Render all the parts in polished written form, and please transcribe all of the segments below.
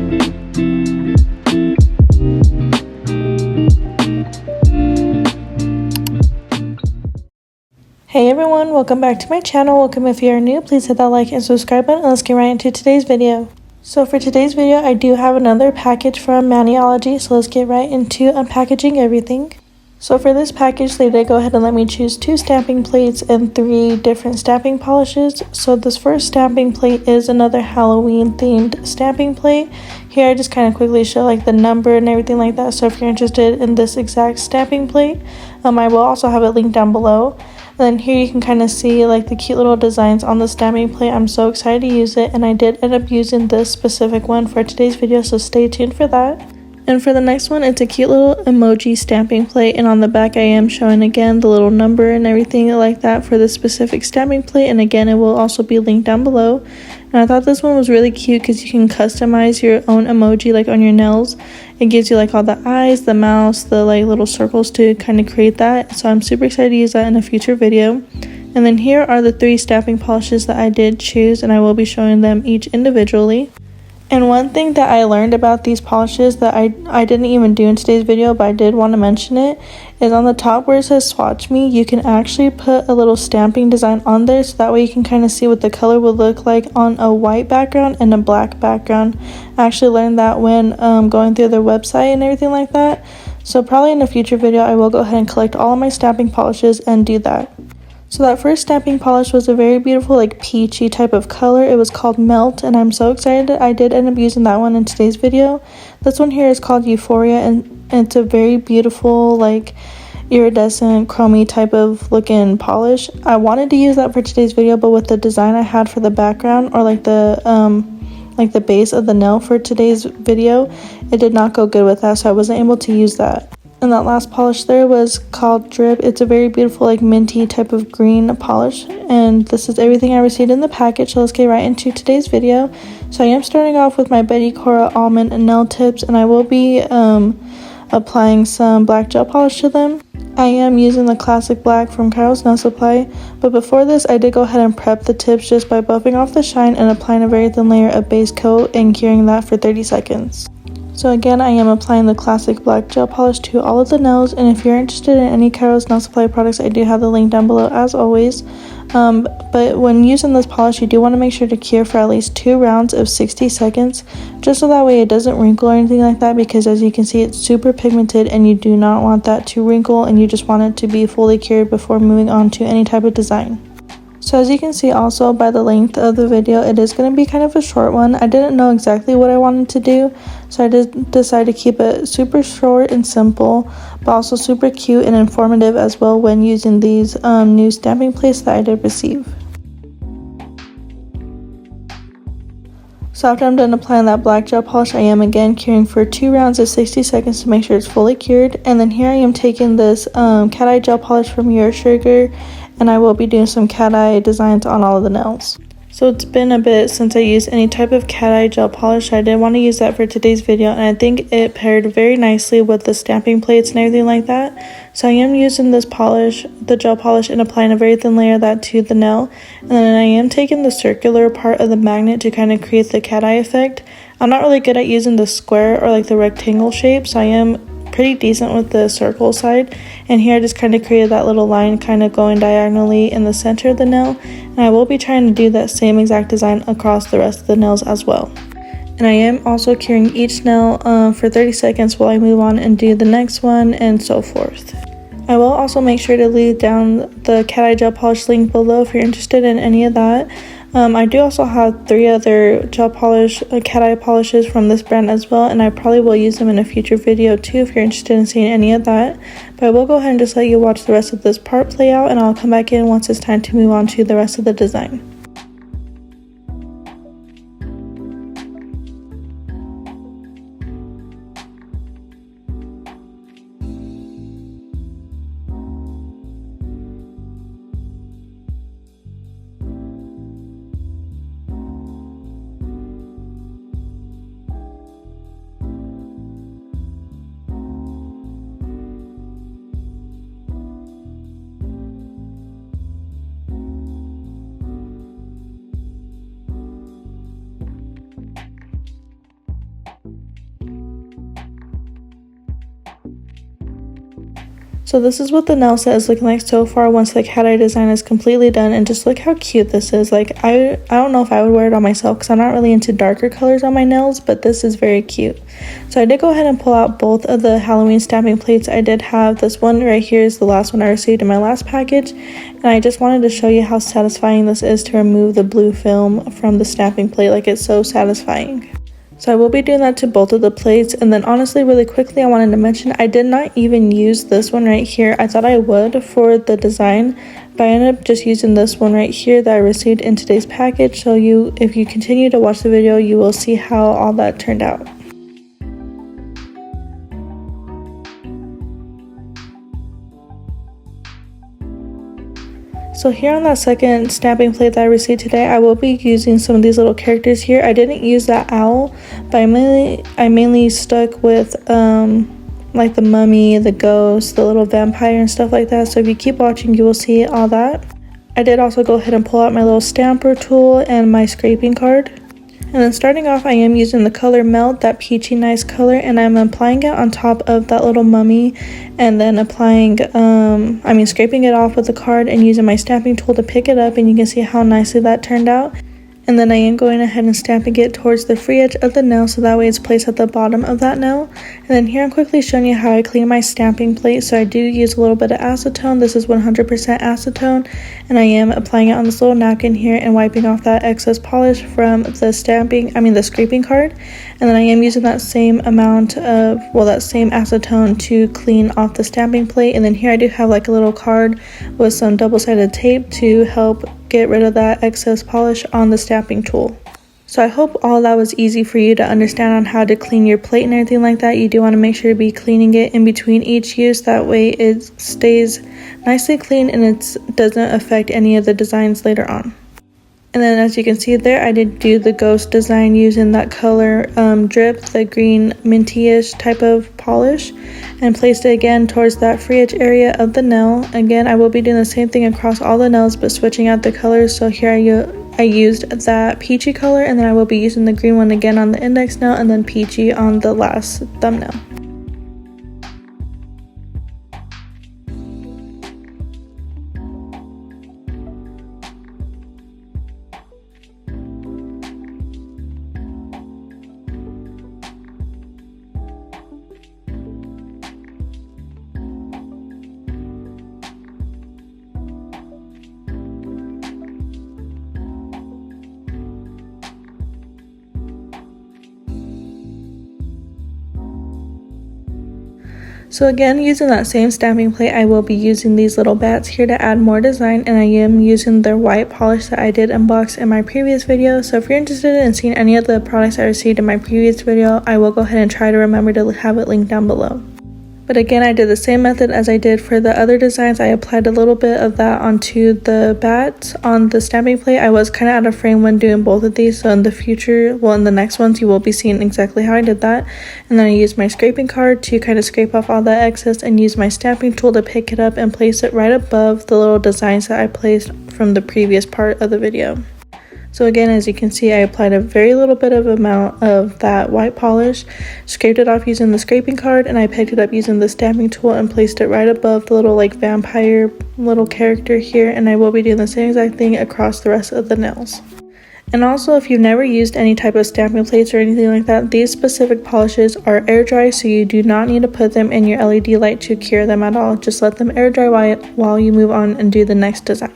Hey everyone, welcome back to my channel. Welcome if you are new. Please hit that like and subscribe button, and let's get right into today's video. So for today's video, I do have another package from Maniology, so let's get right into unpackaging everything. So for this package, they did go ahead and let me choose 2 stamping plates and 3 different stamping polishes. So this first stamping plate is another Halloween themed stamping plate. Here I just kind of quickly show like the number and everything like that. So if you're interested in this exact stamping plate, I will also have it linked down below. Then here you can kind of see like the cute little designs on the stamping plate. I'm so excited to use it, and I did end up using this specific one for today's video, so stay tuned for that. And for the next one, it's a cute little emoji stamping plate, and on the back I am showing again the little number and everything like that for this specific stamping plate, and again it will also be linked down below. And I thought this one was really cute because you can customize your own emoji like on your nails. It gives you like all the eyes, the mouth, the like little circles to kind of create that. So I'm super excited to use that in a future video. And then here are the 3 stamping polishes that I did choose, and I will be showing them each individually. And one thing that I learned about these polishes that I didn't even do in today's video, but I did want to mention it, is on the top where it says Swatch Me, you can actually put a little stamping design on there, so that way you can kind of see what the color would look like on a white background and a black background. I actually learned that when going through their website and everything like that. So probably in a future video I will go ahead and collect all of my stamping polishes and do that. So that first stamping polish was a very beautiful like peachy type of color. It was called Melt, and I'm so excited I did end up using that one in today's video. This one here is called Euphoria, and it's a very beautiful like iridescent chromey type of looking polish. I wanted to use that for today's video, but with the design I had for the background or like the base of the nail for today's video, it did not go good with that, so I wasn't able to use that. And that last polish there was called Drip. It's a very beautiful like minty type of green polish, and this is everything I received in the package, so let's get right into today's video. So I am starting off with my Betty Cora almond nail tips, and I will be applying some black gel polish to them. I am using the classic black from KAIROSE Nail Supply, but before this I did go ahead and prep the tips just by buffing off the shine and applying a very thin layer of base coat and curing that for 30 seconds. So again, I am applying the classic black gel polish to all of the nails, and if you're interested in any KAIROSE Nail Supply products, I do have the link down below as always. But when using this polish, you do want to make sure to cure for at least 2 rounds of 60 seconds, just so that way it doesn't wrinkle or anything like that, because as you can see it's super pigmented and you do not want that to wrinkle, and you just want it to be fully cured before moving on to any type of design. So as you can see also by the length of the video, it is going to be kind of a short one. I didn't know exactly what I wanted to do, so I did decide to keep it super short and simple, but also super cute and informative as well when using these new stamping plates that I did receive. So after I'm done applying that black gel polish, I am again curing for 2 rounds of 60 seconds to make sure it's fully cured. And then here I am taking this cat eye gel polish from 𝑒𝑟𝑠ugar, and I will be doing some cat eye designs on all of the nails. So it's been a bit since I used any type of cat eye gel polish. I did want to use that for today's video, and I think it paired very nicely with the stamping plates and everything like that. So I am using this polish, the gel polish, and applying a very thin layer of that to the nail. And then I am taking the circular part of the magnet to kind of create the cat eye effect. I'm not really good at using the square or like the rectangle shape, so I am pretty decent with the circle side, and here I just kind of created that little line kind of going diagonally in the center of the nail, and I will be trying to do that same exact design across the rest of the nails as well. And I am also curing each nail for 30 seconds while I move on and do the next one, and so forth. I will also make sure to leave down the cat eye gel polish link below if you're interested in any of that. I do also have 3 other gel polish, cat eye polishes from this brand as well, and I probably will use them in a future video too if you're interested in seeing any of that. But I will go ahead and just let you watch the rest of this part play out, and I'll come back in once it's time to move on to the rest of the design. So this is what the nail set is looking like so far once the cat eye design is completely done, and just look how cute this is. Like I don't know if I would wear it on myself because I'm not really into darker colors on my nails, but this is very cute. So I did go ahead and pull out both of the Halloween stamping plates. I did have this one right here is the last one I received in my last package, and I just wanted to show you how satisfying this is to remove the blue film from the stamping plate. Like it's so satisfying. So I will be doing that to both of the plates. And then honestly, really quickly, I wanted to mention I did not even use this one right here. I thought I would for the design, but I ended up just using this one right here that I received in today's package. So if you continue to watch the video, you will see how all that turned out. So here on that second stamping plate that I received today, I will be using some of these little characters here. I didn't use that owl, but I mainly stuck with like the mummy, the ghost, the little vampire and stuff like that. So if you keep watching, you will see all that. I did also go ahead and pull out my little stamper tool and my scraping card. And then starting off, I am using the color Melt, that peachy nice color, and I'm applying it on top of that little mummy, and then scraping it off with the card and using my stamping tool to pick it up, and you can see how nicely that turned out. And then I am going ahead and stamping it towards the free edge of the nail, so that way it's placed at the bottom of that nail. And then here I'm quickly showing you how I clean my stamping plate. So I do use a little bit of acetone. This is 100% acetone, and I am applying it on this little napkin here and wiping off that excess polish from the scraping card. And then I am using that same amount of, that same acetone to clean off the stamping plate. And then here I do have like a little card with some double-sided tape to help get rid of that excess polish on the stamping tool. So I hope all that was easy for you to understand on how to clean your plate and everything like that. You do want to make sure to be cleaning it in between each use, that way it stays nicely clean and it doesn't affect any of the designs later on. And then as you can see there, I did do the ghost design using that color Drip, the green minty-ish type of polish, and placed it again towards that free edge area of the nail. Again, I will be doing the same thing across all the nails, but switching out the colors. So here I used that peachy color, and then I will be using the green one again on the index nail, and then peachy on the last thumbnail. So again, using that same stamping plate, I will be using these little bats here to add more design, and I am using their white polish that I did unbox in my previous video. So if you're interested in seeing any of the products I received in my previous video, I will go ahead and try to remember to have it linked down below. But again, I did the same method as I did for the other designs. I applied a little bit of that onto the bats on the stamping plate. I was kind of out of frame when doing both of these, so in the future, in the next ones, you will be seeing exactly how I did that. And then I used my scraping card to kind of scrape off all that excess and use my stamping tool to pick it up and place it right above the little designs that I placed from the previous part of the video. So again, as you can see, I applied a very little bit of amount of that white polish, scraped it off using the scraping card, and I picked it up using the stamping tool and placed it right above the little like vampire little character here, and I will be doing the same exact thing across the rest of the nails. And also, if you've never used any type of stamping plates or anything like that, these specific polishes are air dry, so you do not need to put them in your LED light to cure them at all. Just let them air dry while you move on and do the next design.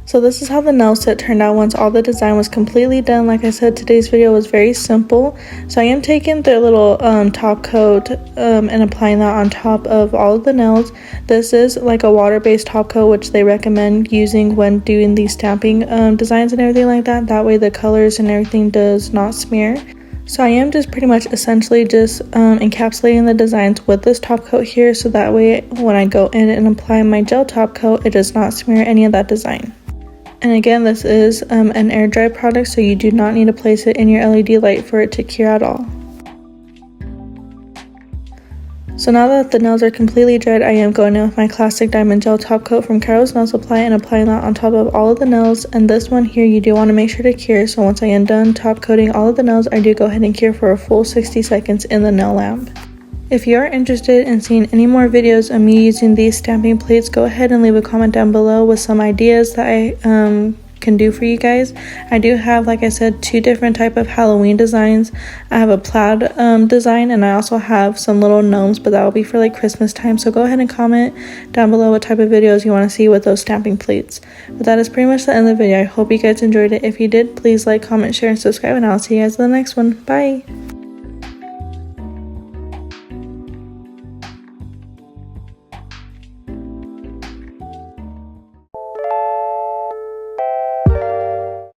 So this is how the nail set turned out once all the design was completely done. Like I said, today's video was very simple. So I am taking their little top coat and applying that on top of all of the nails. This is like a water-based top coat, which they recommend using when doing these stamping designs and everything like that. That way the colors and everything does not smear. So I am just pretty much essentially just encapsulating the designs with this top coat here, so that way when I go in and apply my gel top coat, it does not smear any of that design. And again, this is an air dry product, so you do not need to place it in your LED light for it to cure at all. So now that the nails are completely dried, I am going in with my classic diamond gel top coat from KAIROSE Nail Supply and applying that on top of all of the nails. And this one here, you do want to make sure to cure. So once I am done top coating all of the nails, I do go ahead and cure for a full 60 seconds in the nail lamp. If you are interested in seeing any more videos of me using these stamping plates, go ahead and leave a comment down below with some ideas that I can do for you guys. I do have, like I said, 2 different type of Halloween designs. I have a plaid design, and I also have some little gnomes, but that will be for like Christmas time. So go ahead and comment down below what type of videos you want to see with those stamping plates. But that is pretty much the end of the video. I hope you guys enjoyed it. If you did, please like, comment, share, and subscribe, and I'll see you guys in the next one. Bye.